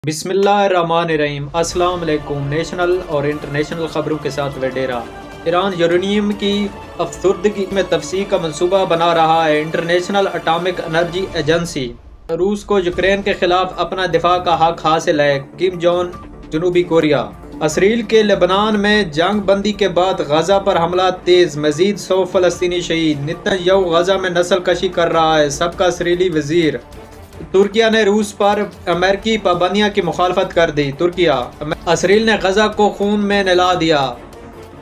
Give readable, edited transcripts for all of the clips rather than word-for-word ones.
بسم اللہ الرحمن الرحیم۔ السلام علیکم۔ نیشنل اور انٹرنیشنل خبروں کے ساتھ وڈیرا۔ ایران یورینیم کی افسردگی میں توسیع کا منصوبہ بنا رہا ہے۔ International atomic energy agency. روس کو یوکرین کے خلاف اپنا دفاع کا حق حاصل ہے۔ کم جون جنوبی کوریا۔ اسرائیل کے لبنان میں جنگ بندی کے بعد غزہ پر حملہ تیز، مزید 100 فلسطینی شہید۔ نتن یاہو غزہ میں نسل کشی کر رہا ہے، سب کا اسرائیلی وزیر۔ ترکیہ نے روس پر امریکی پابندیاں کی مخالفت کر دی۔ ترکیہ۔ اسرائیل نے غزہ کو خون میں نہلا دیا۔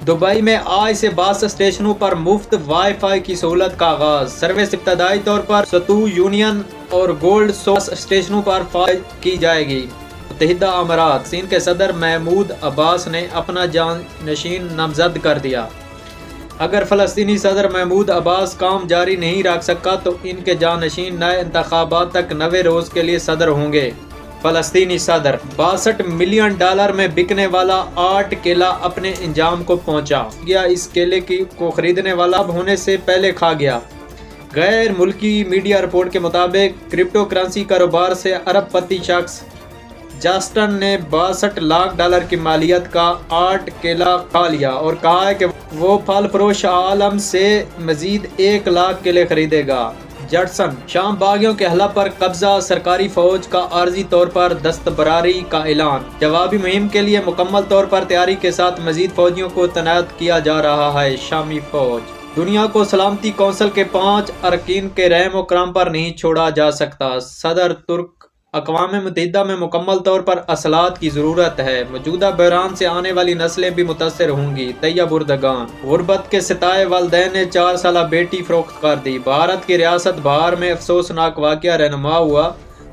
دبئی میں آج سے بس اسٹیشنوں پر مفت وائی فائی کی سہولت کا آغاز۔ سروس ابتدائی طور پر ستو، یونین اور گولڈ سوس اسٹیشنوں پر فعال کی جائے گی۔ متحدہ امارات۔ چین کے صدر محمود عباس نے اپنا جانشین نامزد کر دیا۔ اگر فلسطینی صدر محمود عباس کام جاری نہیں رکھ سکا تو ان کے جانشین نئے انتخابات تک 90 روز کے لیے صدر ہوں گے۔ فلسطینی صدر۔ $62 ملین میں بکنے والا آرٹ قلعہ اپنے انجام کو پہنچا گیا۔ اس قلعے کو خریدنے والا اب ہونے سے پہلے کھا گیا۔ غیر ملکی میڈیا رپورٹ کے مطابق کرپٹو کرنسی کاروبار سے ارب پتی شخص جسٹن نے $62 لاکھ کی مالیت کا آرٹ قلعہ کھا لیا اور کہا ہے کہ وہ پھل فروش عالم سے مزید 1 لاکھ قلعے خریدے گا۔ جٹسن۔ شام باغیوں کے حلب پر قبضہ، سرکاری فوج کا عارضی طور پر دستبرداری کا اعلان۔ جوابی مہم کے لیے مکمل طور پر تیاری کے ساتھ مزید فوجیوں کو تعینات کیا جا رہا ہے۔ شامی فوج۔ دنیا کو سلامتی کونسل کے 5 ارکین کے رحم و کرم پر نہیں چھوڑا جا سکتا۔ صدر ترک۔ اقوام متحدہ میں مکمل طور پر اصلاحات کی ضرورت ہے۔ موجودہ بحران سے آنے والی نسلیں بھی متاثر ہوں گی۔ Tayyip Erdogan. غربت کے ستائے والدین نے 4 سالہ بیٹی فروخت کر دی۔ بھارت کی ریاست بہار میں افسوسناک واقعہ رونما ہوا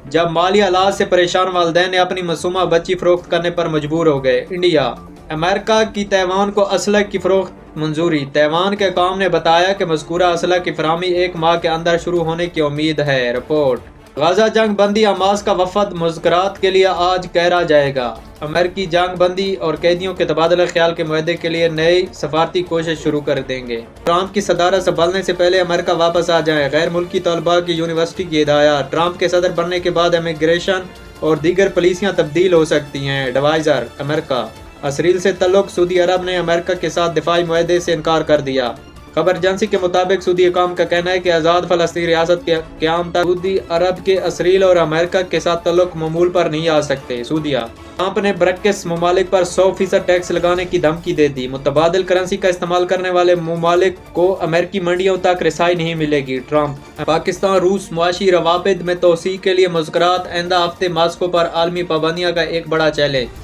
جب مالی حالات سے پریشان والدین نے اپنی معصومہ بچی فروخت کرنے پر مجبور ہو گئے۔ انڈیا۔ امریکہ کی تائیوان کو اسلحے کی فروخت منظوری۔ تائیوان کے حکام نے بتایا کہ مذکورہ اسلحے کی فراہمی 1 ماہ کے اندر شروع ہونے کی امید ہے۔ رپورٹ۔ غزہ جنگ بندی حماس کا وفد مذاکرات کے لیے آج قاہرہ جائے گا۔ امریکی جنگ بندی اور قیدیوں کے تبادلہ خیال کے معاہدے کے لیے نئی سفارتی کوشش شروع کر دیں گے۔ ٹرمپ کی صدارت سنبھالنے سے پہلے امریکہ واپس آ جائیں، غیر ملکی طلباء کی یونیورسٹی کی ہدایت۔ ٹرمپ کے صدر بننے کے بعد امیگریشن اور دیگر پالیسیاں تبدیل ہو سکتی ہیں۔ ایڈوائزر۔ امریکہ۔ اسرائیل سے تعلق۔ سعودی عرب نے امریکہ کے ساتھ دفاعی معاہدے سے انکار کر دیا۔ خبر ایجنسی کے مطابق سعودی حکام کا کہنا ہے کہ آزاد فلسطین ریاست کے قیام تک سعودی عرب کے اسرائیل اور امریکہ کے ساتھ تعلق معمول پر نہیں آ سکتے۔ سعودیہ۔ ٹرمپ نے برکس ممالک پر 100% ٹیکس لگانے کی دھمکی دے دی۔ متبادل کرنسی کا استعمال کرنے والے ممالک کو امریکی منڈیوں تک رسائی نہیں ملے گی۔ ٹرمپ۔ پاکستان روس معاشی روابط میں توسیع کے لیے مذاکرات۔ آئندہ ہفتے ماسکو پر عالمی پابندیاں کا ایک بڑا چیلنج۔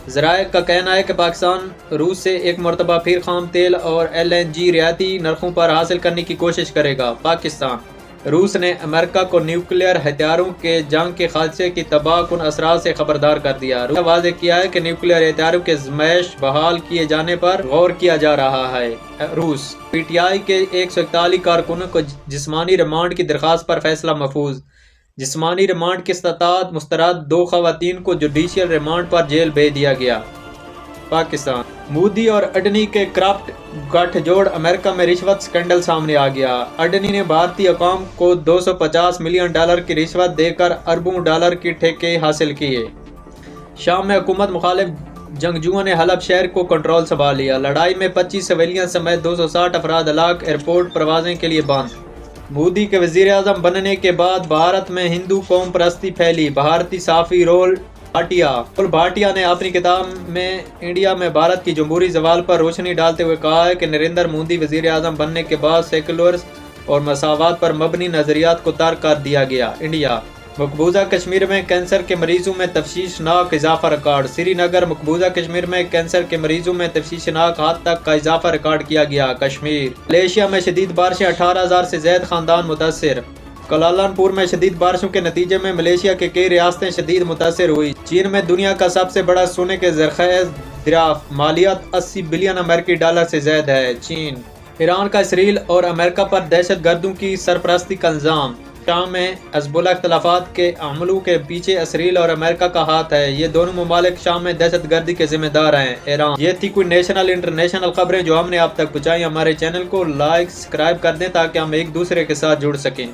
ذرائع کا کہنا ہے کہ پاکستان روس سے ایک مرتبہ پھر خام تیل اور LNG رعایتی نرخوں پر حاصل کرنے کی کوشش کرے گا۔ پاکستان۔ روس نے امریکہ کو نیوکلیئر ہتھیاروں کے جنگ کے خادشے کی تباہ کن اثرات سے خبردار کر دیا۔ روس نے واضح کیا ہے کہ نیوکلیئر ہتھیاروں کے زمائش بحال کیے جانے پر غور کیا جا رہا ہے۔ روس۔ PTI کے 141 کارکنوں کو جسمانی ریمانڈ کی درخواست پر فیصلہ محفوظ۔ جسمانی ریمانڈ کی استطاعت مسترد 2 خواتین کو جوڈیشل ریمانڈ پر جیل بھیج دیا گیا۔ پاکستان۔ مودی اور اڈنی کے کرپٹ گٹھ جوڑ۔ امریکہ میں رشوت اسکینڈل سامنے آ گیا۔ اڈنی نے بھارتی حکام کو $250 ملین کی رشوت دے کر اربوں ڈالر کی ٹھیکے حاصل کیے۔ شام میں حکومت مخالف جنگجوؤں نے حلب شہر کو کنٹرول سنبھال لیا۔ لڑائی میں 25 سویلین سمیت 260 افراد ہلاک۔ ایئرپورٹ پروازیں کے لیے بند۔ مودی کے وزیر اعظم بننے کے بعد بھارت میں ہندو قوم پرستی پھیلی۔ بھارتی صحافی رول بھاٹیا نے اپنی کتاب میں انڈیا میں بھارت کی جمہوری زوال پر روشنی ڈالتے ہوئے کہا ہے کہ نریندر مودی وزیر اعظم بننے کے بعد سیکولرز اور مساوات پر مبنی نظریات کو ترک کر دیا گیا۔ انڈیا۔ مقبوضہ کشمیر میں کینسر کے مریضوں میں تشویشناک اضافہ ریکارڈ۔ سری نگر۔ مقبوضہ کشمیر میں کینسر کے مریضوں میں تشویشناک حد تک کا اضافہ ریکارڈ کیا گیا۔ کشمیر۔ ملیشیا میں شدید بارشیں، 18,000 سے زائد خاندان متاثر۔ کوالالمپور میں شدید بارشوں کے نتیجے میں ملیشیا کے کئی ریاستیں شدید متاثر ہوئی۔ چین میں دنیا کا سب سے بڑا سونے کے ذخائر دریافت۔ مالیت $80 بلین سے زائد ہے۔ چین۔ ایران کا اسرائیل اور امریکہ پر دہشت گردوں کی سرپرستی کا الزام۔ شام میں حزب اللہ اختلافات کے حملوں کے پیچھے اسرائیل اور امریکہ کا ہاتھ ہے۔ یہ دونوں ممالک شام میں دہشت گردی کے ذمہ دار ہیں۔ ایران۔ یہ تھی کوئی نیشنل انٹرنیشنل خبریں جو ہم نے آپ تک پہنچائی۔ ہمارے چینل کو لائک سبسکرائب کر دیں تاکہ ہم ایک دوسرے کے ساتھ جڑ سکیں۔